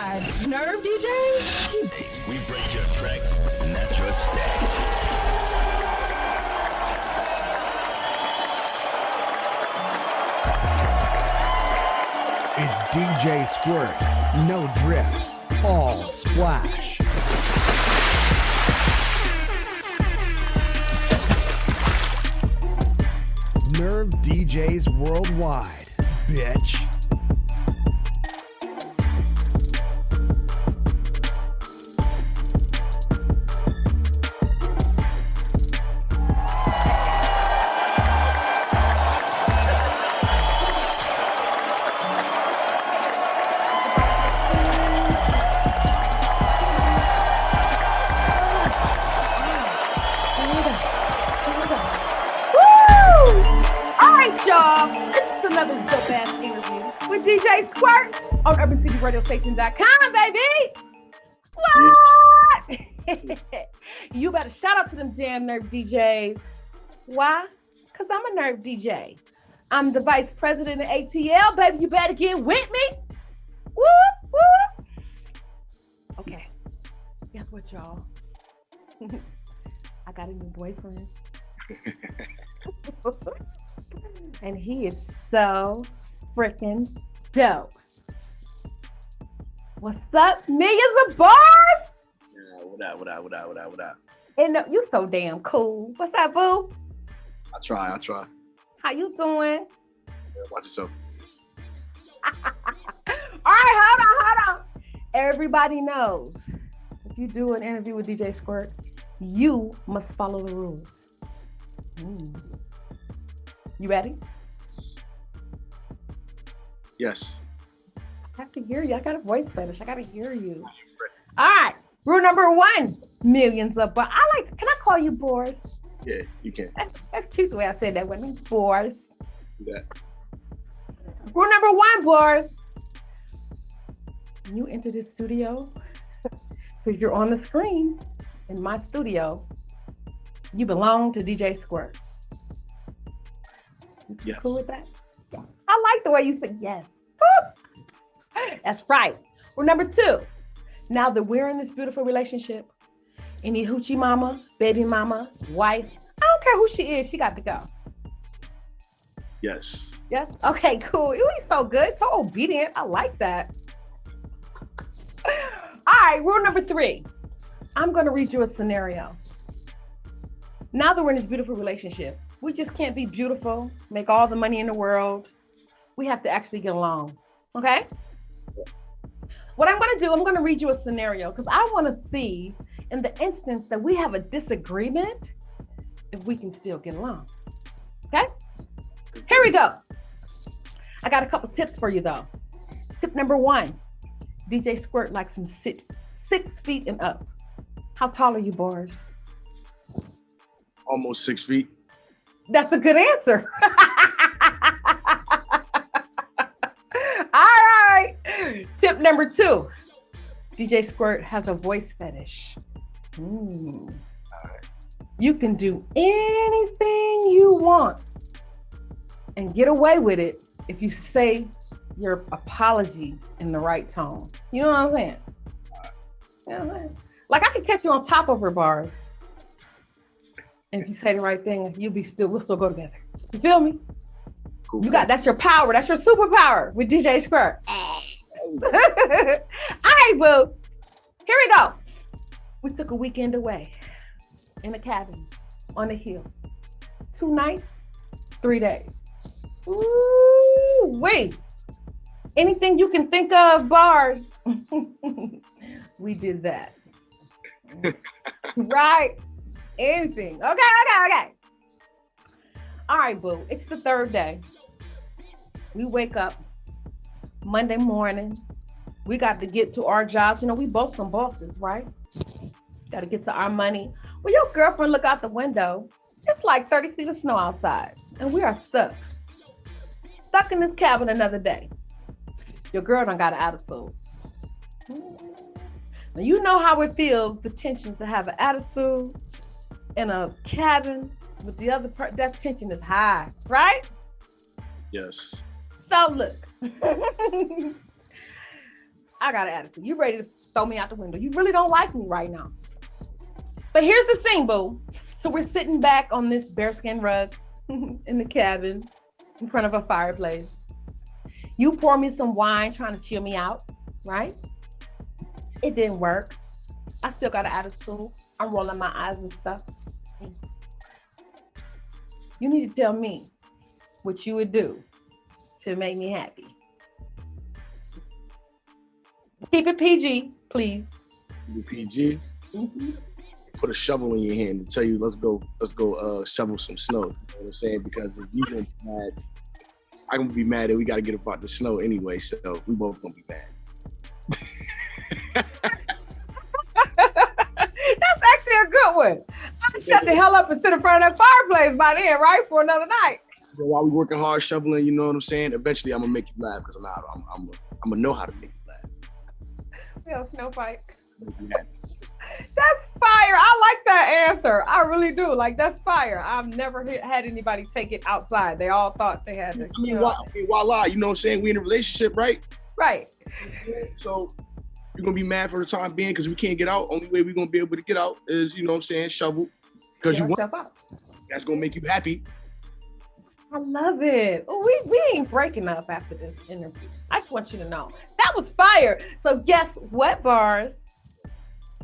God, Nerve DJs? We break your tracks, not your stacks. It's DJ Squirt, no drip, all splash. Nerve DJs worldwide, bitch. DJ Squirt on UrbanCityRadioStation.com, baby. What? You better shout out to them damn Nerve DJs. Why? Because I'm a Nerve DJ. I'm the vice president of ATL, baby. You better get with me. Woo, woo. Okay. Guess what, y'all? I got a new boyfriend. And he is so freaking dope. What's up, millions of bars? Yeah, what up? And you so damn cool. What's up, boo? I try. How you doing? Yeah, watch yourself. All right, hold on. Everybody knows if you do an interview with DJ Squirt, you must follow the rules. You ready? Yes. I have to hear you. I got a voice fetish. I got to hear you. All right. Rule number 1, millions of bars. Can I call you Boris? Yeah, you can. That's cute the way I said that. What means Boris? Yeah. Rule number 1, Boris. When you enter this studio, because you're on the screen in my studio, you belong to DJ Squirt. Yes. Cool with that? I like the way you said yes. That's right. Well, number 2, now that we're in this beautiful relationship, any hoochie mama, baby mama, wife, I don't care who she is, she got to go. Yes. Yes? Okay, cool. You ain't so good, so obedient. I like that. All right, rule number 3. I'm going to read you a scenario. Now that we're in this beautiful relationship, we just can't be beautiful, make all the money in the world. We have to actually get along, okay? What I'm gonna do, I'm gonna read you a scenario because I wanna see in the instance that we have a disagreement, if we can still get along, okay? Here we go. I got a couple tips for you though. Tip number 1, DJ Squirt likes him 6 feet and up. How tall are you, Boris? Almost 6 feet. That's a good answer. All right. Tip number 2. DJ Squirt has a voice fetish. All right. You can do anything you want and get away with it if you say your apology in the right tone. You know what I'm saying? You know what I'm saying? Like I can catch you on top of her, bars. And if you say the right thing, we'll still go together. You feel me? Cool. That's your power. That's your superpower with DJ Squirt. All right, boo. Here we go. We took a weekend away in a cabin on a hill. 2 nights, 3 days. Ooh, wait. Anything you can think of, bars. We did that. Right? Anything. Okay. All right, boo. It's the 3rd day. We wake up Monday morning. We got to get to our jobs. You know, we both some bosses, right? Got to get to our money. Well, your girlfriend look out the window. It's like 30 feet of snow outside. And we are stuck. Stuck in this cabin another day. Your girl done got an attitude. Now, you know how it feels, the tension to have an attitude in a cabin with the other person. That tension is high, right? Yes. So look, I got an attitude. You ready to throw me out the window. You really don't like me right now. But here's the thing, boo. So we're sitting back on this bearskin rug in the cabin in front of a fireplace. You pour me some wine trying to chill me out, right? It didn't work. I still got an attitude. I'm rolling my eyes and stuff. You need to tell me what you would do to make me happy. Keep it PG, please. PG. Mm-hmm. Put a shovel in your hand and tell you, let's go shovel some snow. You know what I'm saying? Because if you gonna be mad, I'm gonna be mad that we gotta get about the snow anyway, so we both gonna be mad. That's actually a good one. I shut the hell up and sit in front of that fireplace by then, right? For another night. But while we working hard shoveling, you know what I'm saying? Eventually I'm gonna make you laugh because I'm gonna know how to make you laugh. We have a snow fight. Make you happy. That's fire. I like that answer. I really do. Like, that's fire. I've never had anybody take it outside. They all thought they had to. I mean, voila, you know what I'm saying? We in a relationship, right? Right. So you're gonna be mad for the time being because we can't get out. Only way we're gonna be able to get out is, you know what I'm saying, shovel. Because you want out. That's gonna make you happy. I love it. Oh, we ain't breaking up after this interview. I just want you to know. That was fire. So guess what, Bars?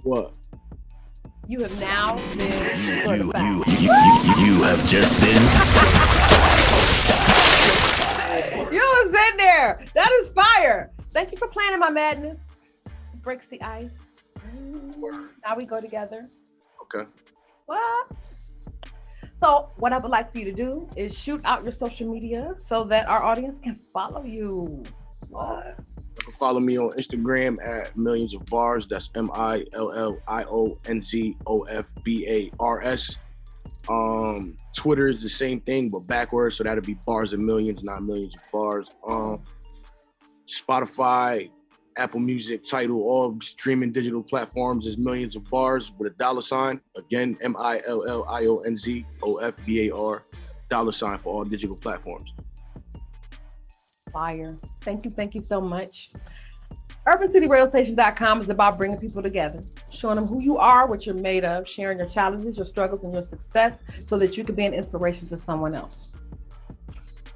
What? You have now been You certified. have just been. You was in there. That is fire. Thank you for playing in my madness. It breaks the ice. Now we go together. Okay. What? So what I would like for you to do is shoot out your social media so that our audience can follow you. What? You can follow me on Instagram at Millions of Bars. That's MILLIONZOFBARS. Twitter is the same thing but backwards, so that'll be Bars and Millions, not Millions of Bars. Spotify, Apple Music, Tidal, all streaming digital platforms is Millions of Bars with a $. Again, MILLIONZOFBAR, $, for all digital platforms. Fire. Thank you so much. UrbanCityRadioStation.com is about bringing people together, showing them who you are, what you're made of, sharing your challenges, your struggles, and your success so that you can be an inspiration to someone else.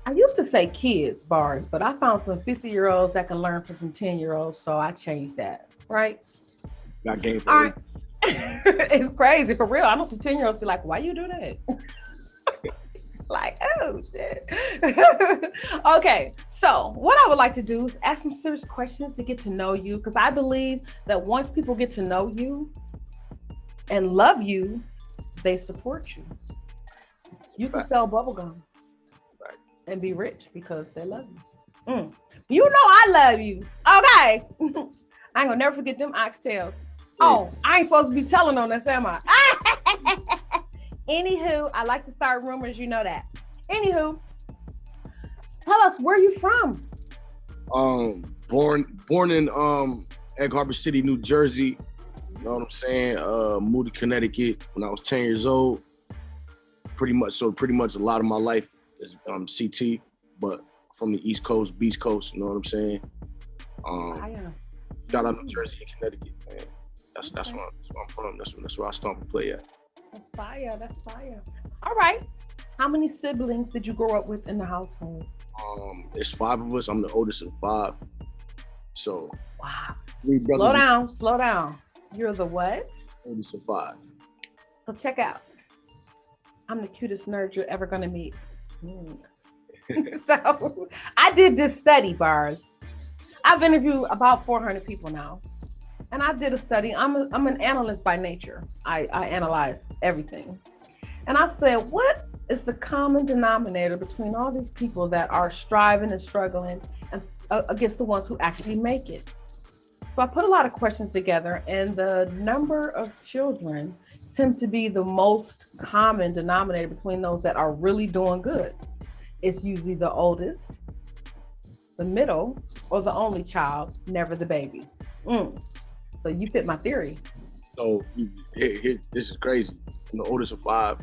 I used to say kids, Bars, but I found some 50-year-olds that can learn from some 10-year-olds, so I changed that, right? Got game for All right. It's crazy, for real. I know some 10-year-olds be like, why you do that? Like, oh, shit. Okay, so what I would like to do is ask some serious questions to get to know you, because I believe that once people get to know you and love you, they support you. You can sell bubblegum and be rich because they love you. You know I love you. Okay. I ain't gonna never forget them oxtails. Oh, I ain't supposed to be telling on this, am I? Anywho, I like to start rumors, you know that. Anywho, tell us, where you from? Born in Egg Harbor City, New Jersey. You know what I'm saying? Moved to Connecticut when I was 10 years old. Pretty much a lot of my life is CT, but from the East Coast, Beast Coast, you know what I'm saying? Shout out New Jersey and Connecticut, man. That's where I'm from. That's where I started to play at. That's fire. All right. How many siblings did you grow up with in the household? It's 5 of us. I'm the oldest of 5. So wow. 3 brothers. Slow down. You're the what? Oldest of 5. So check out. I'm the cutest nerd you're ever gonna meet. So I did this study, Bars. I've interviewed about 400 people now. And I did a study. I'm an analyst by nature. I analyze everything. And I said, what is the common denominator between all these people that are striving and struggling and against the ones who actually make it? So I put a lot of questions together, and the number of children tends to be the most common denominator between those that are really doing good. It's usually the oldest, the middle, or the only child, never the baby. So you fit my theory. So here, this is crazy. I'm the oldest of 5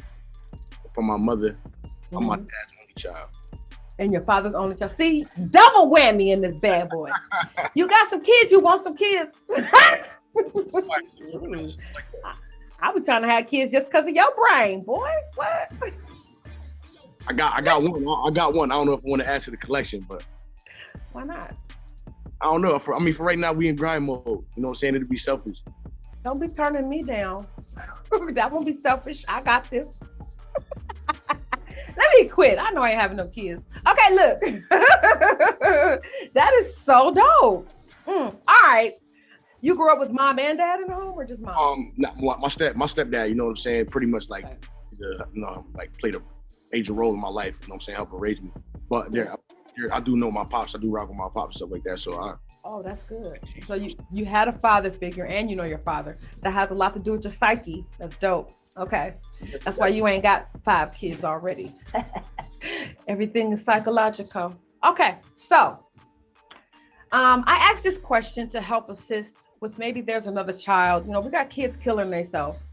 from my mother. I'm my dad's only child. And your father's only child. See, double whammy in this bad boy. You got some kids, you want some kids. I was trying to have kids just because of your brain, boy. What? I got one. I don't know if I want to add to the collection, but why not? I don't know. For right now, we in grind mode. You know what I'm saying? It'd be selfish. Don't be turning me down. That won't be selfish. I got this. Let me quit. I know I ain't having no kids. Okay, look. That is so dope. All right. You grew up with mom and dad in the home, or just mom? My stepdad. You know what I'm saying? Pretty much like, played a major role in my life. You know what I'm saying? Helping raise me. But I do know my pops. I do rock with my pops and stuff like that. So oh, that's good. So you had a father figure, and you know your father. That has a lot to do with your psyche. That's dope. Okay. That's why you ain't got 5 kids already. Everything is psychological. Okay. So I asked this question to help assist with maybe there's another child. You know, we got kids killing themselves.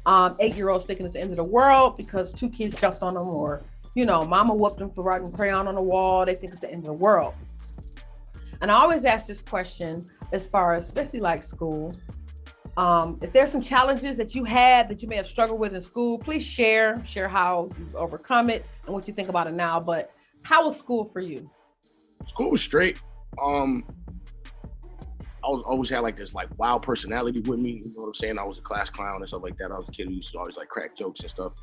8-year-olds thinking it's the end of the world because 2 kids jumped on them, or, you know, mama whooped them for writing crayon on the wall. They think it's the end of the world. And I always ask this question as far as, especially like school. If there's some challenges that you had that you may have struggled with in school, please share how you've overcome it and what you think about it now. But how was school for you? School was straight. I always had like this like wild personality with me. You know what I'm saying? I was a class clown and stuff like that. I was a kid who used to always like crack jokes and stuff.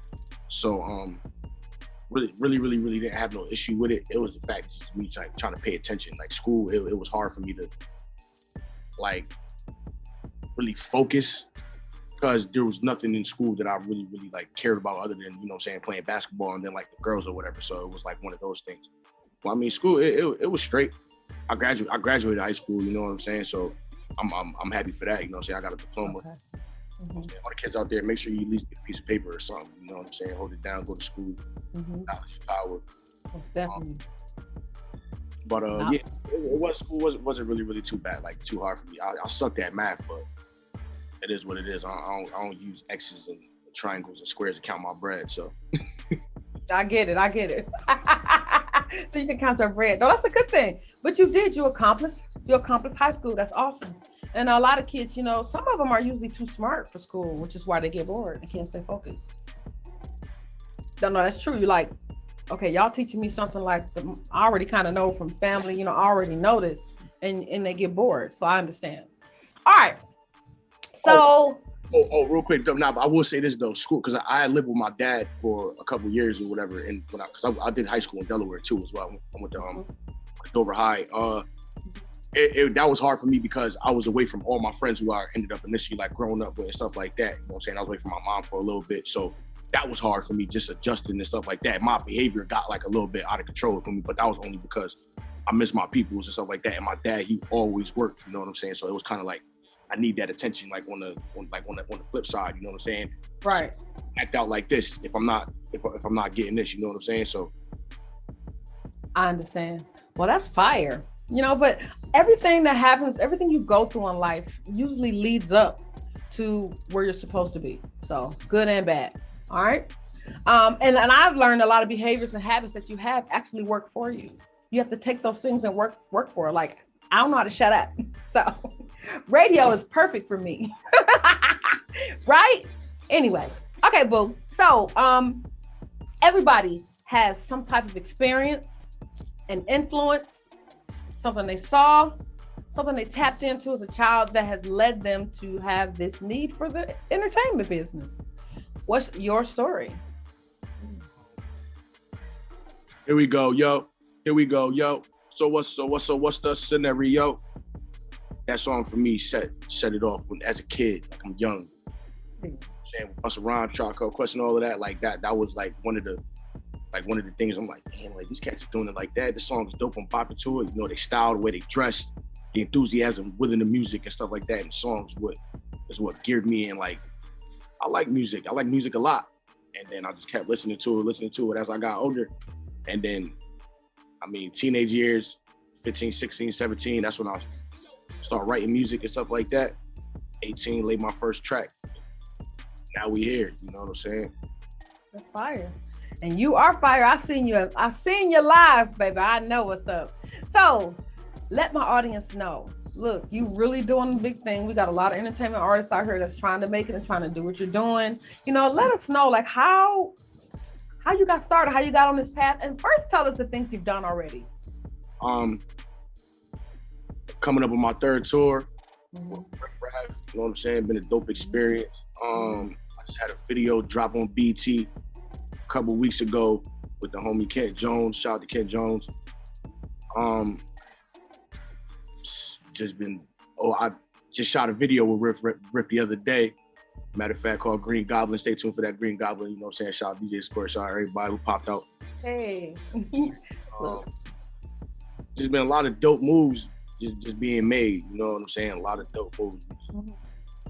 So really didn't have no issue with it. It was the fact just me trying to pay attention. Like school, it was hard for me to like really focus because there was nothing in school that I really like cared about other than, you know what I'm saying, playing basketball and then like the girls or whatever. So it was like one of those things. Well, I mean, school, it was straight. I graduated high school, you know what I'm saying? So I'm happy for that, you know what I'm saying? I got a diploma. Okay. Mm-hmm. All the kids out there, make sure you at least get a piece of paper or something, you know what I'm saying? Hold it down, go to school. Mm-hmm. Knowledge is power. Definitely. School wasn't really too bad, like too hard for me. I sucked at math, but it is what it is. I don't use X's and triangles and squares to count my bread, so. I get it. So you can count your bread. No, that's a good thing. But you accomplished high school. That's awesome. And a lot of kids, you know, some of them are usually too smart for school, which is why they get bored and can't stay focused. No, that's true. You're like, okay, y'all teaching me something like I already kind of know from family, you know, I already know this, and they get bored. So I understand. All right. So. Real quick, but I will say this though, school, because I lived with my dad for a couple of years or whatever, and because I did high school in Delaware too as well. I went to Dover High. That was hard for me because I was away from all my friends who I ended up initially like growing up with and stuff like that. You know what I'm saying? I was away from my mom for a little bit, so that was hard for me, just adjusting and stuff like that. My behavior got like a little bit out of control for me, but that was only because I missed my peoples and stuff like that. And my dad, he always worked. You know what I'm saying? So it was kind of like, I need that attention, like on the flip side, you know what I'm saying? Right. So act out like this if I'm not getting this, you know what I'm saying? So I understand. Well, that's fire, you know. But everything that happens, everything you go through in life, usually leads up to where you're supposed to be. So good and bad. All right. And I've learned a lot of behaviors and habits that you have actually work for you. You have to take those things and work for it. Like, I don't know how to shut up. So radio is perfect for me. Right? Anyway. Okay, boo. So everybody has some type of experience and influence, something they saw, something they tapped into as a child that has led them to have this need for the entertainment business. What's your story? Here we go, yo. So what's the scenario? That song for me set it off when as a kid, like I'm young. Saying Bust a Rhyme, Charcoal, question, all of that, like that was like one of the things I'm like, man, like these cats are doing it like that. The song is dope, I'm bopping to it. You know, they style, the way they dress, the enthusiasm within the music and stuff like that. And songs is what geared me in. Like, I like music a lot. And then I just kept listening to it as I got older. And then, I mean, teenage years, 15, 16, 17, that's when I started writing music and stuff like that. 18, laid my first track. Now we here, you know what I'm saying? That's fire. And you are fire. I seen you live, baby. I know what's up. So let my audience know. Look, you really doing the big thing. We got a lot of entertainment artists out here that's trying to make it and trying to do what you're doing. You know, let us know like how you got started, how you got on this path. And first tell us the things you've done already. Coming up on my third tour. Mm-hmm. Riff Raff, you know what I'm saying? Been a dope experience. I just had a video drop on BT a couple weeks ago with the homie Kent Jones. Shout out to Kent Jones. I just shot a video with Riff the other day. Matter of fact, called Green Goblin. Stay tuned for that Green Goblin. You know what I'm saying? Shout out DJ Squirt. Shout out everybody who popped out. Hey. There's been a lot of dope moves just being made. You know what I'm saying? A lot of dope moves.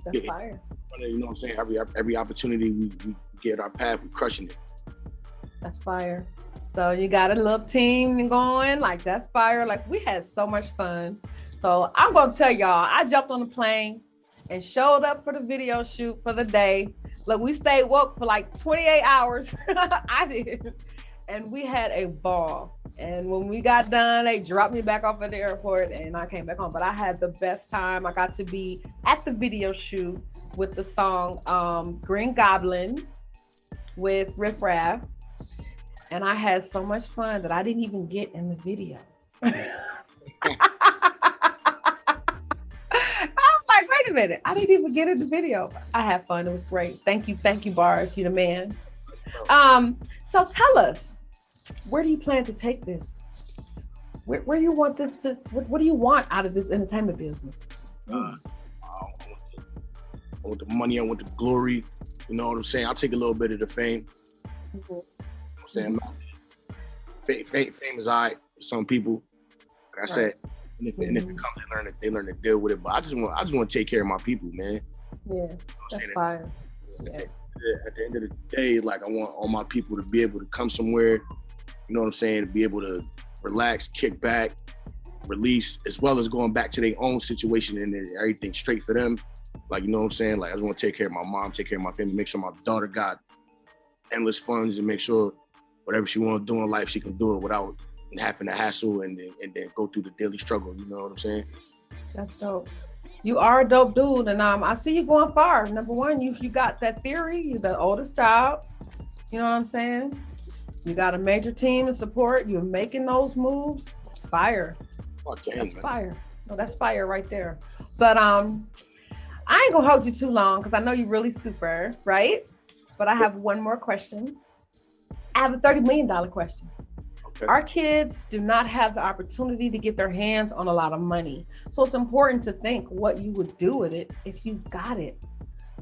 That's fire. You know what I'm saying? Every opportunity we get in our path, we're crushing it. That's fire. So you got a little team going, like that's fire. Like we had so much fun. So I'm gonna tell y'all, I jumped on the plane and showed up for the video shoot for the day. Look, we stayed woke for like 28 hours. I did. And we had a ball. And when we got done, they dropped me back off at the airport and I came back home. But I had the best time. I got to be at the video shoot with the song Green Goblin with Riff Raff. And I had so much fun that I didn't even get in the video. Wait a minute, I didn't even get in the video. I had fun, it was great. Thank you, Bars, you the man. So tell us, where do you plan to take this? Where do you want this to, what do you want out of this entertainment business? I want the money, I want the glory, you know what I'm saying? I'll take a little bit of the fame. You know what I'm saying? Fame is all right for some people, like I said. And if it comes, they learn to deal with it. But I just want to take care of my people, man. Yeah, that's fire. Yeah. At the end of the day, like I want all my people to be able to come somewhere, you know what I'm saying, to be able to relax, kick back, release, as well as going back to their own situation and everything straight for them. Like, you know what I'm saying? Like I just want to take care of my mom, take care of my family, make sure my daughter got endless funds and make sure whatever she want to do in life, she can do it without having to hassle and then go through the daily struggle. You know what I'm saying? That's dope. You are a dope dude, and I see you going far. Number one, you got that theory. You're the oldest child. You know what I'm saying? You got a major team of support. You're making those moves. Fire. That's fire. No, that's fire right there. But I ain't gonna hold you too long because I know you're really super, right? But I have one more question. I have a $30 million question. Our kids do not have the opportunity to get their hands on a lot of money. So it's important to think what you would do with it if you got it.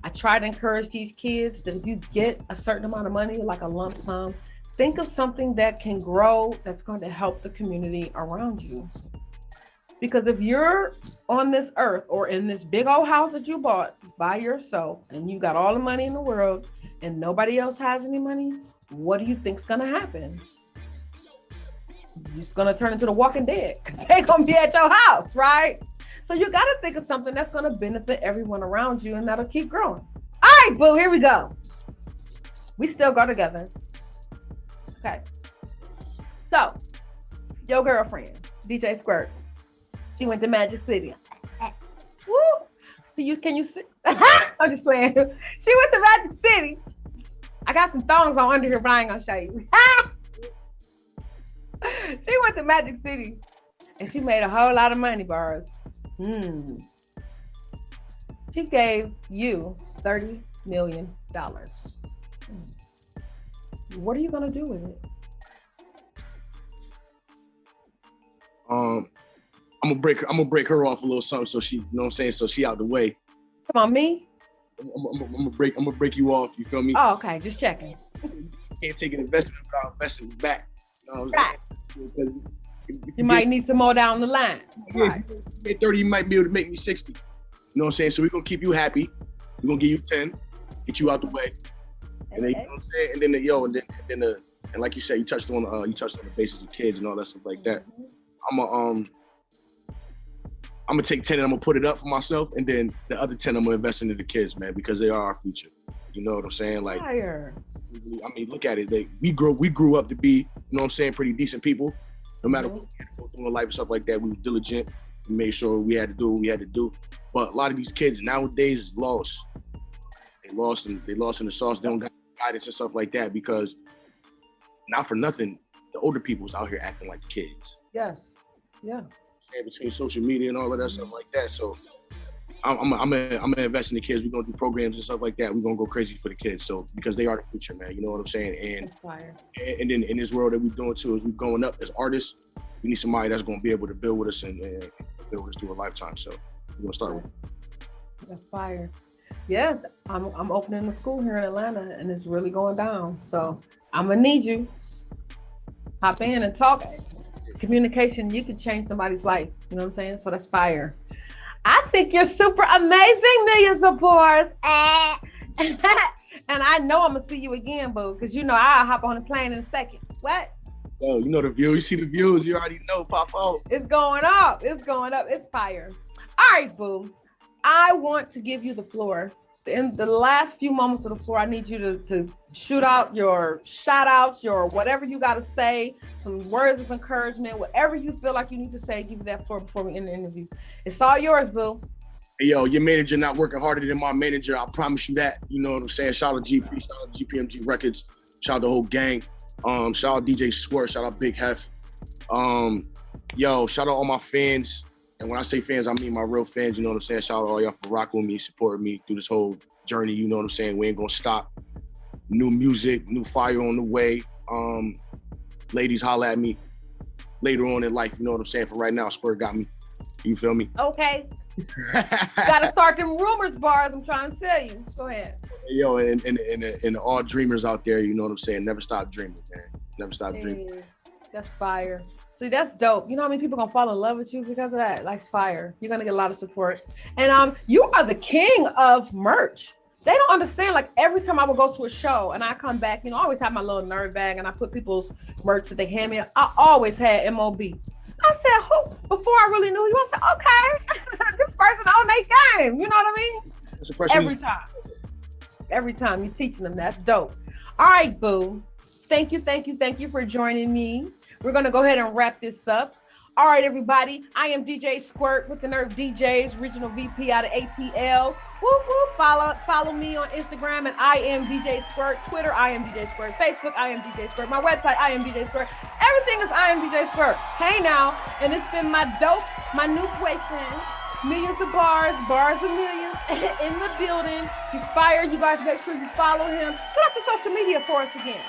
I try to encourage these kids that if you get a certain amount of money, like a lump sum, think of something that can grow, that's going to help the community around you. Because if you're on this earth or in this big old house that you bought by yourself and you got all the money in the world and nobody else has any money, what do you think's going to happen? You're just gonna turn into the Walking Dead. They're gonna be at your house, right? So you gotta think of something that's gonna benefit everyone around you and that'll keep growing. All right, boo, here we go. We still go together. Okay. So, your girlfriend, DJ Squirt, she went to Magic City. Woo! Can you see? I'm just playing. She went to Magic City. I got some thongs on under here, but I ain't gonna show you. She went to Magic City and she made a whole lot of money, Bars. She gave you $30 million. What are you gonna do with it? I'm gonna break her off a little something so she, you know what I'm saying, so she out the way. Come on, me? I'm gonna break you off, you feel me? Oh, okay, just checking. You can't take an investment without investing back. Right. You might need some more down the line. Yeah, right. If you get 30, you might be able to make me 60. You know what I'm saying? So we're gonna keep you happy. We're gonna give you 10, get you out the way. And then, you know what I'm saying? And then and like you said, you touched on the basis of kids and all that stuff like that. I'm gonna take 10 and I'm gonna put it up for myself, and then the other 10 I'm gonna invest into the kids, man, because they are our future. You know what I'm saying? Like, fire. I mean, look at it. We grew up to be, you know what I'm saying, pretty decent people. No matter what we had to go through in life and stuff like that, we were diligent. We made sure we had to do what we had to do. But a lot of these kids nowadays is lost. They lost in the sauce. They don't got guidance and stuff like that because, not for nothing, the older people's out here acting like the kids. Yes. Yeah. And between social media and all of that stuff like that. So I'm gonna invest in the kids. We're gonna do programs and stuff like that. We're gonna go crazy for the kids. So because they are the future, man. You know what I'm saying? And then in this world that we're doing too, as we're going up as artists, we need somebody that's gonna be able to build with us and build with us through a lifetime. So we're gonna start with. That's fire. Yes, I'm opening a school here in Atlanta, and it's really going down. So I'm gonna need you. Hop in and talk. Communication, you can change somebody's life. You know what I'm saying? So that's fire. I think you're super amazing, Millions of Bars. And I know I'm gonna see you again, boo, because you know I'll hop on a plane in a second. What? Oh, you know the views. You see the views. You already know. Pop out. It's going up. It's going up. It's fire. All right, boo. I want to give you the floor. In the last few moments of the floor, I need you to shoot out your shout outs, your whatever you got to say, some words of encouragement, whatever you feel like you need to say, give you that floor before we end the interview. It's all yours, boo. Hey, yo, your manager not working harder than my manager. I promise you that. You know what I'm saying? Shout out to GP, shout out to GPMG Records, shout out the whole gang. Shout out DJ Squirt, shout out Big Hef. Yo, shout out all my fans. And when I say fans, I mean my real fans, you know what I'm saying? Shout out to all y'all for rocking with me, supporting me through this whole journey, you know what I'm saying? We ain't gonna stop. New music, new fire on the way. Ladies, holla at me later on in life, you know what I'm saying? For right now, Squirt got me. You feel me? Okay. Gotta start them rumors, Bars, I'm trying to tell you. Go ahead. Yo, and all dreamers out there, you know what I'm saying? Never stop dreaming, man. Never stop dreaming. That's fire. See, that's dope. You know how many people gonna fall in love with you because of that? Like fire. You're gonna get a lot of support. And you are the king of merch. They don't understand, like every time I would go to a show and I come back, you know, I always have my little nerd bag and I put people's merch that they hand me. I always had MOB. I said, who? Before I really knew you, I said, okay, this person on their game. You know what I mean? Every time you're teaching them. That's dope. All right, boo. Thank you for joining me. We're gonna go ahead and wrap this up. All right, everybody. I am DJ Squirt with the Nerve DJs, regional VP out of ATL. Woo woo. Follow me on Instagram at I am DJ Squirt, Twitter I am DJ Squirt, Facebook I am DJ Squirt, my website I am DJ Squirt. Everything is I am DJ Squirt. Hey now, and it's been my new boyfriend, Millions of Bars, Bars of Millions in the building. He's fired. You guys make sure you follow him. Put up the social media for us again.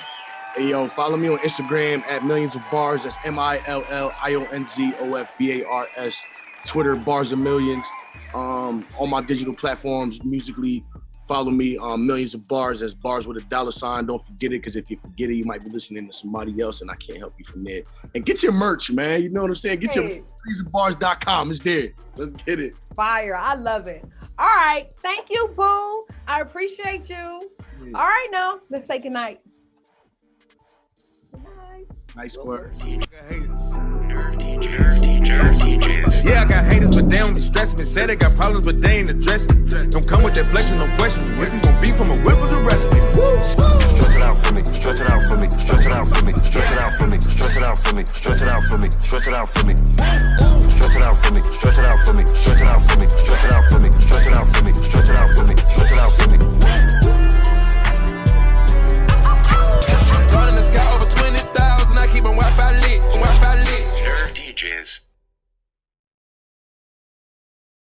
Hey, yo, follow me on Instagram at Millions of Bars. That's MILLIONZOFBARS. Twitter, Bars of Millions. On my digital platforms, musically, follow me on Millions of Bars. That's bars with a $sign. Don't forget it, because if you forget it, you might be listening to somebody else, and I can't help you from there. And get your merch, man. You know what I'm saying? Get your millionsofbars.com. It's there. Let's get it. Fire. I love it. All right. Thank you, boo. I appreciate you. Yeah. All right, now, let's say goodnight. Nice work. Nerve DJs. Yeah, I got haters, but they don't be stressing me. Say they got problems, but they ain't addressing me. Don't come with that flexing, no question. If you gon' beef, from a whip of the rest of me. Stretch it out for me, stretch it out for me, stretch it out for me, stretch it out for me, stretch it out for me, stretch it out for me, stretch it out for me, stretch it out for me, stretch it out for me, stretch it out for me, stretch it out.